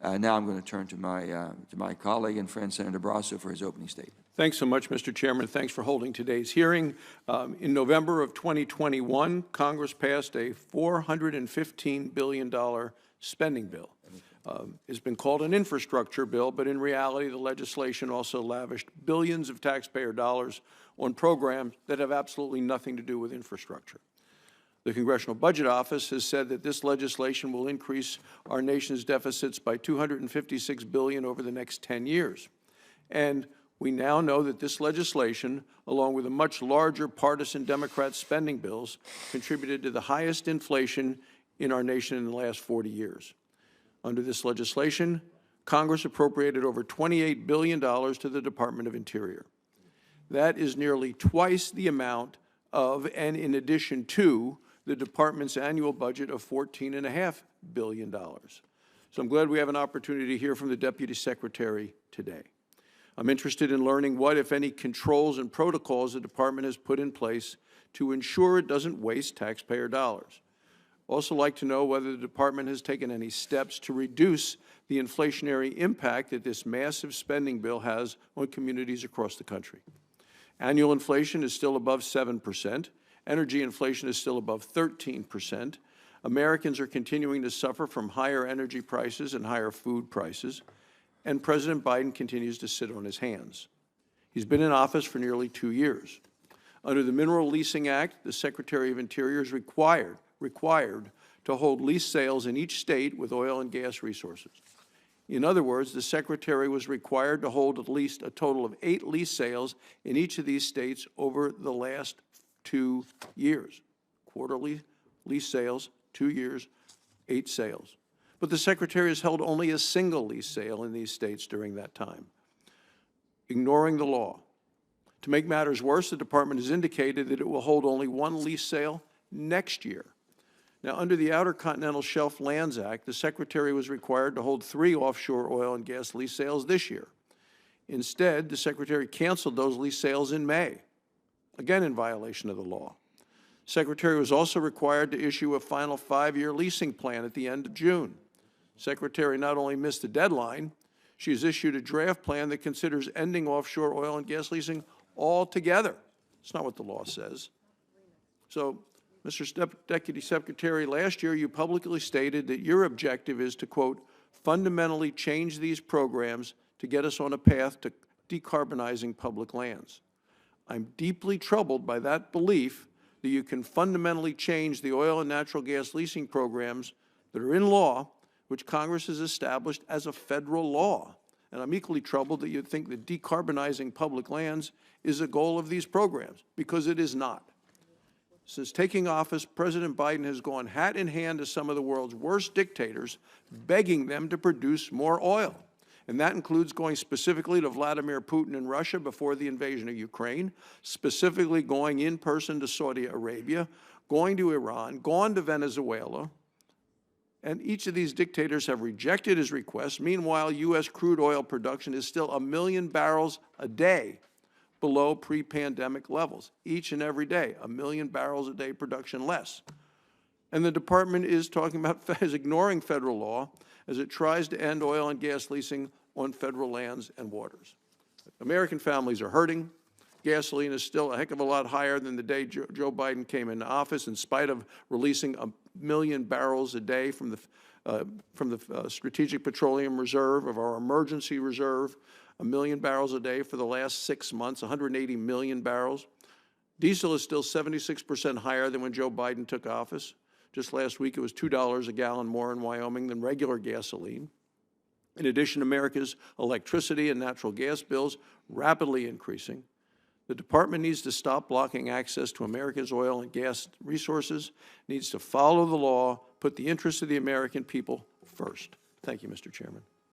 Now I'm going to turn to my colleague and friend, Senator Barrasso, for his opening statement. Thanks so much, Mr. Chairman. Thanks for holding today's hearing. In November of 2021, Congress passed a $415 billion spending bill. It's been called an infrastructure bill, but in reality, the legislation also lavished billions of taxpayer dollars on programs that have absolutely nothing to do with infrastructure. The Congressional Budget Office has said that this legislation will increase our nation's deficits by $256 billion over the next 10 years. And we now know that this legislation, along with a much larger partisan Democrat spending bills, contributed to the highest inflation in our nation in the last 40 years. Under this legislation, Congress appropriated over $28 billion to the Department of Interior. That is nearly twice the amount of, and in addition to, the department's annual budget of $14.5 billion. So I'm glad we have an opportunity to hear from the Deputy Secretary today. I'm interested in learning what, if any, controls and protocols the department has put in place to ensure it doesn't waste taxpayer dollars. Also like to know whether the department has taken any steps to reduce the inflationary impact that this massive spending bill has on communities across the country. Annual inflation is still above 7%. Energy inflation is still above 13%. Americans are continuing to suffer from higher energy prices and higher food prices. And President Biden continues to sit on his hands. He's been in office for nearly 2 years. Under the Mineral Leasing Act, the Secretary of Interior is required to hold lease sales in each state with oil and gas resources. In other words, the Secretary was required to hold at least a total of 8 lease sales in each of these states over the last 2 years. Quarterly lease sales, 2 years, 8 sales. But the Secretary has held only a single lease sale in these states during that time, ignoring the law. To make matters worse, the Department has indicated that it will hold only 1 lease sale next year. Now, under the Outer Continental Shelf Lands Act, the Secretary was required to hold 3 offshore oil and gas lease sales this year. Instead, the Secretary canceled those lease sales in May, again in violation of the law. The Secretary was also required to issue a final 5-year leasing plan at the end of June. The Secretary not only missed the deadline, she has issued a draft plan that considers ending offshore oil and gas leasing altogether. It's not what the law says. So, Mr. Deputy Secretary, last year you publicly stated that your objective is to, quote, fundamentally change these programs to get us on a path to decarbonizing public lands. I'm deeply troubled by that belief that you can fundamentally change the oil and natural gas leasing programs that are in law, which Congress has established as a federal law. And I'm equally troubled that you think that decarbonizing public lands is a goal of these programs, because it is not. Since taking office, President Biden has gone hat in hand to some of the world's worst dictators, begging them to produce more oil. And that includes going specifically to Vladimir Putin in Russia before the invasion of Ukraine, specifically going in person to Saudi Arabia, going to Iran, gone to Venezuela. And each of these dictators have rejected his request. Meanwhile, U.S. crude oil production is still 1 million barrels a day below pre-pandemic levels. Each and every day, 1 million barrels a day production less. And the department is ignoring federal law as it tries to end oil and gas leasing on federal lands and waters. American families are hurting. Gasoline is still a heck of a lot higher than the day Joe Biden came into office, in spite of releasing 1 million barrels a day from the Strategic Petroleum Reserve, of our emergency reserve, 1 million barrels a day for the last 6 months, 180 million barrels. Diesel is still 76% higher than when Joe Biden took office. Just last week, it was $2 a gallon more in Wyoming than regular gasoline. In addition, America's electricity and natural gas bills rapidly increasing. The department needs to stop blocking access to America's oil and gas resources, needs to follow the law, put the interests of the American people first. Thank you, Mr. Chairman.